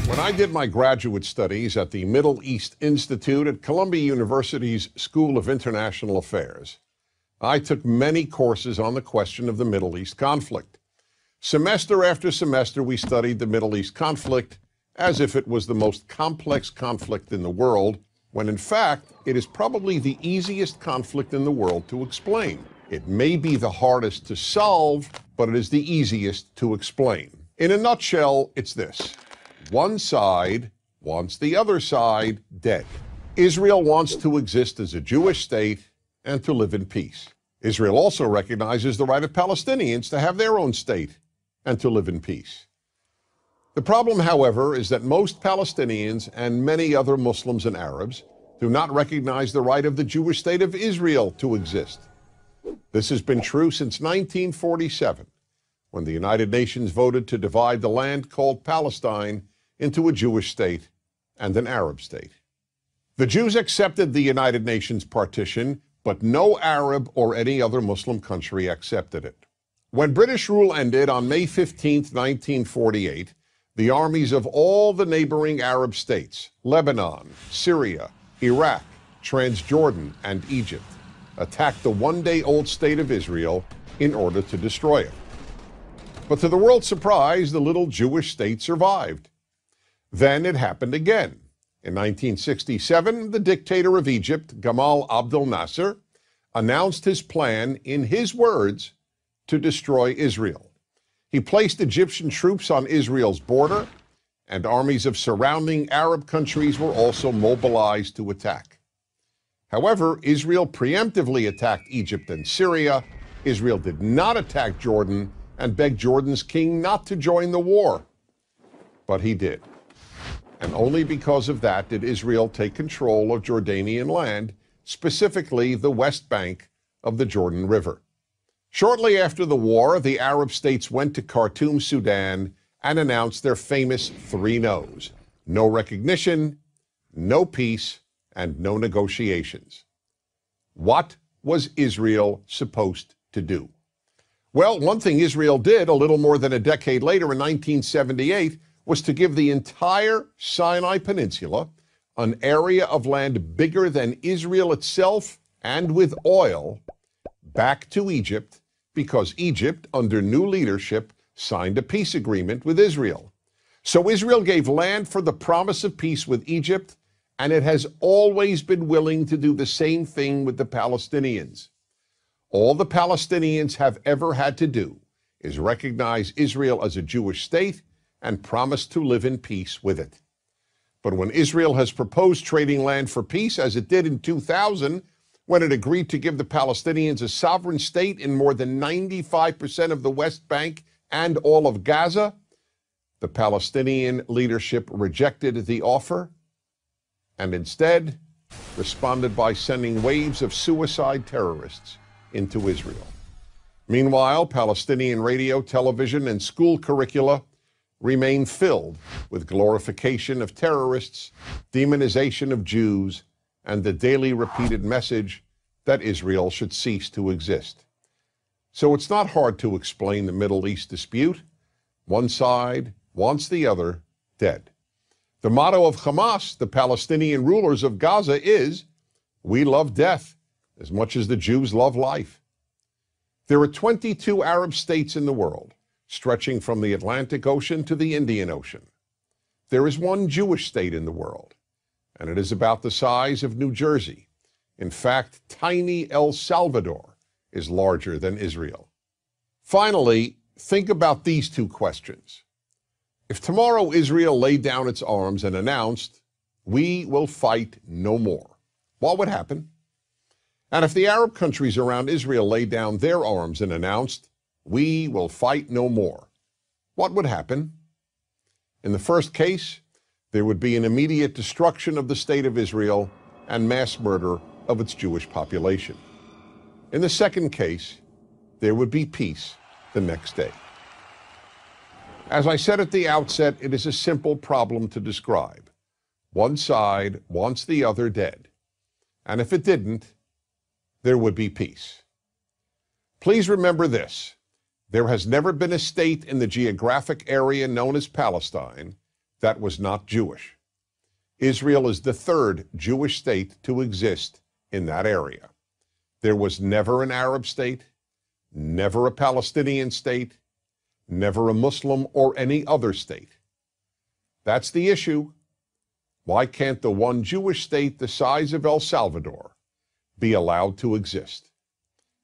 When I did my graduate studies at the Middle East Institute at Columbia University's School of International Affairs, I took many courses on the question of the Middle East conflict. Semester after semester, we studied the Middle East conflict as if it was the most complex conflict in the world, when in fact, it is probably the easiest conflict in the world to explain. It may be the hardest to solve, but it is the easiest to explain. In a nutshell, it's this. One side wants the other side dead. Israel wants to exist as a Jewish state and to live in peace. Israel also recognizes the right of Palestinians to have their own state and to live in peace. The problem, however, is that most Palestinians and many other Muslims and Arabs do not recognize the right of the Jewish state of Israel to exist. This has been true since 1947, when the United Nations voted to divide the land called Palestine into a Jewish state and an Arab state. The Jews accepted the United Nations partition, but no Arab or any other Muslim country accepted it. When British rule ended on May 15, 1948, the armies of all the neighboring Arab states, Lebanon, Syria, Iraq, Transjordan, and Egypt, attacked the one-day-old state of Israel in order to destroy it. But to the world's surprise, the little Jewish state survived. Then it happened again. In 1967, the dictator of Egypt, Gamal Abdel Nasser, announced his plan, in his words, to destroy Israel. He placed Egyptian troops on Israel's border, and armies of surrounding Arab countries were also mobilized to attack. However, Israel preemptively attacked Egypt and Syria. Israel did not attack Jordan and begged Jordan's king not to join the war. But he did. And only because of that did Israel take control of Jordanian land, specifically the West Bank of the Jordan River. Shortly after the war, the Arab states went to Khartoum, Sudan, and announced their famous three no's: no recognition, no peace, and no negotiations. What was Israel supposed to do? Well, one thing Israel did a little more than a decade later in 1978 was to give the entire Sinai Peninsula, an area of land bigger than Israel itself and with oil, back to Egypt, because Egypt, under new leadership, signed a peace agreement with Israel. So Israel gave land for the promise of peace with Egypt, and it has always been willing to do the same thing with the Palestinians. All the Palestinians have ever had to do is recognize Israel as a Jewish state and promise to live in peace with it. But when Israel has proposed trading land for peace, as it did in 2000, when it agreed to give the Palestinians a sovereign state in more than 95% of the West Bank and all of Gaza, the Palestinian leadership rejected the offer and instead responded by sending waves of suicide terrorists into Israel. Meanwhile, Palestinian radio, television, and school curricula remain filled with glorification of terrorists, demonization of Jews, and the daily repeated message that Israel should cease to exist. So it's not hard to explain the Middle East dispute. One side wants the other dead. The motto of Hamas, the Palestinian rulers of Gaza, is, "We love death as much as the Jews love life." There are 22 Arab states in the world, stretching from the Atlantic Ocean to the Indian Ocean. There is one Jewish state in the world, and it is about the size of New Jersey. In fact, tiny El Salvador is larger than Israel. Finally, think about these two questions. If tomorrow Israel laid down its arms and announced, "We will fight no more," what would happen? And if the Arab countries around Israel laid down their arms and announced, "We will fight no more," what would happen? In the first case, there would be an immediate destruction of the state of Israel and mass murder of its Jewish population. In the second case, there would be peace the next day. As I said at the outset, it is a simple problem to describe. One side wants the other dead. And if it didn't, there would be peace. Please remember this. There has never been a state in the geographic area known as Palestine that was not Jewish. Israel is the third Jewish state to exist in that area. There was never an Arab state, never a Palestinian state, never a Muslim or any other state. That's the issue. Why can't the one Jewish state the size of El Salvador be allowed to exist?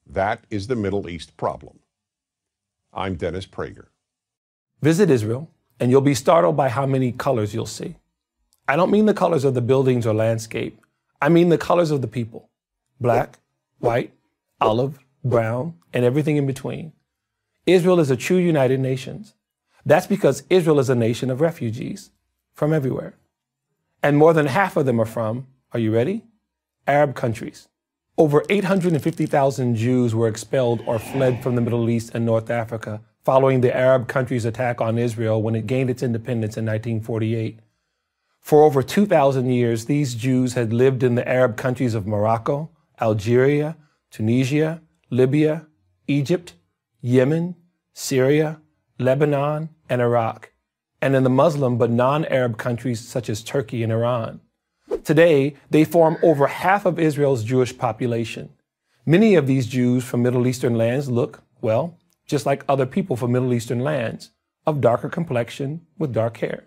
That is the Middle East problem. I'm Dennis Prager. Visit Israel, and you'll be startled by how many colors you'll see. I don't mean the colors of the buildings or landscape. I mean the colors of the people. Black, white, olive, brown, and everything in between. Israel is a true United Nations. That's because Israel is a nation of refugees from everywhere. And more than half of them are from, are you ready? Arab countries. Over 850,000 Jews were expelled or fled from the Middle East and North Africa following the Arab countries' attack on Israel when it gained its independence in 1948. For over 2,000 years, these Jews had lived in the Arab countries of Morocco, Algeria, Tunisia, Libya, Egypt, Yemen, Syria, Lebanon, and Iraq, and in the Muslim but non-Arab countries such as Turkey and Iran. Today, they form over half of Israel's Jewish population. Many of these Jews from Middle Eastern lands look, well, just like other people from Middle Eastern lands, of darker complexion with dark hair.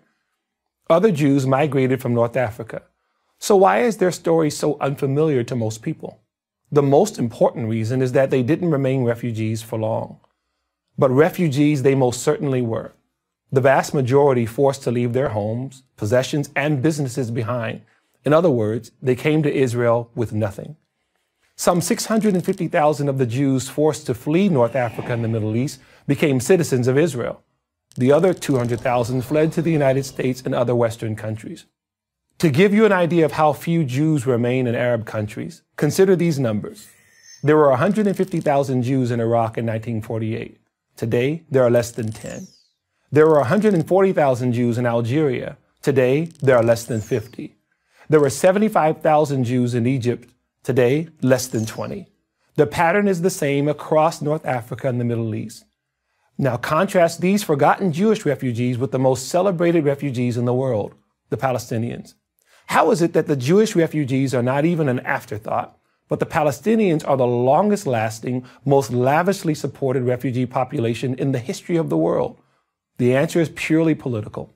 Other Jews migrated from North Africa. So why is their story so unfamiliar to most people? The most important reason is that they didn't remain refugees for long. But refugees they most certainly were. The vast majority forced to leave their homes, possessions, and businesses behind. In other words, they came to Israel with nothing. Some 650,000 of the Jews forced to flee North Africa and the Middle East became citizens of Israel. The other 200,000 fled to the United States and other Western countries. To give you an idea of how few Jews remain in Arab countries, consider these numbers. There were 150,000 Jews in Iraq in 1948. Today, there are less than 10. There were 140,000 Jews in Algeria. Today, there are less than 50. There were 75,000 Jews in Egypt. Today, less than 20. The pattern is the same across North Africa and the Middle East. Now contrast these forgotten Jewish refugees with the most celebrated refugees in the world, the Palestinians. How is it that the Jewish refugees are not even an afterthought, but the Palestinians are the longest lasting, most lavishly supported refugee population in the history of the world? The answer is purely political.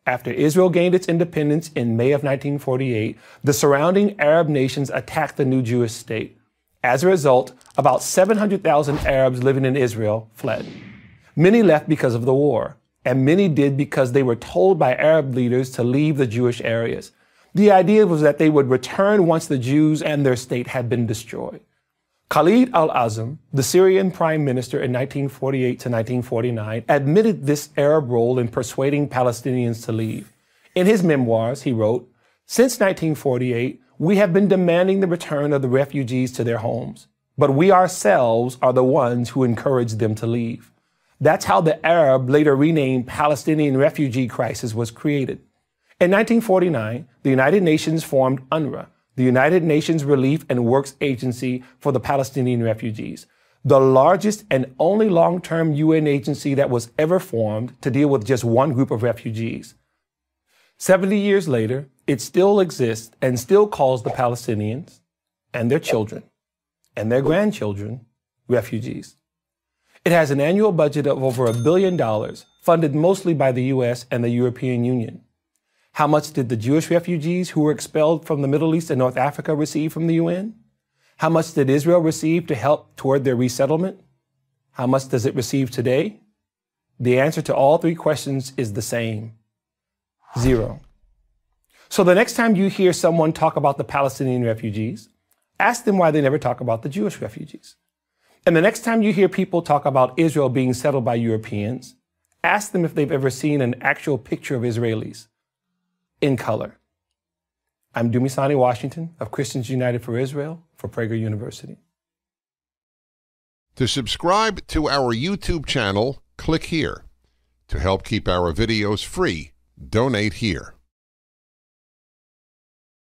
After Israel gained its independence in May of 1948, the surrounding Arab nations attacked the new Jewish state. As a result, about 700,000 Arabs living in Israel fled. Many left because of the war, and many did because they were told by Arab leaders to leave the Jewish areas. The idea was that they would return once the Jews and their state had been destroyed. Khalid al-Azam, the Syrian prime minister in 1948 to 1949, admitted this Arab role in persuading Palestinians to leave. In his memoirs, he wrote, "Since 1948, we have been demanding the return of the refugees to their homes, but we ourselves are the ones who encouraged them to leave." That's how the Arab, later renamed Palestinian refugee crisis, was created. In 1949, the United Nations formed UNRWA, the United Nations Relief and Works Agency for the Palestinian refugees, the largest and only long-term UN agency that was ever formed to deal with just one group of refugees. 70 years later, it still exists and still calls the Palestinians and their children and their grandchildren refugees. It has an annual budget of over $1 billion, funded mostly by the US and the European Union. How much did the Jewish refugees who were expelled from the Middle East and North Africa receive from the UN? How much did Israel receive to help toward their resettlement? How much does it receive today? The answer to all three questions is the same: zero. So the next time you hear someone talk about the Palestinian refugees, ask them why they never talk about the Jewish refugees. And the next time you hear people talk about Israel being settled by Europeans, ask them if they've ever seen an actual picture of Israelis in color. I'm Dumisani Washington of Christians United for Israel for Prager University. To subscribe to our YouTube channel, click here. To help keep our videos free, donate here.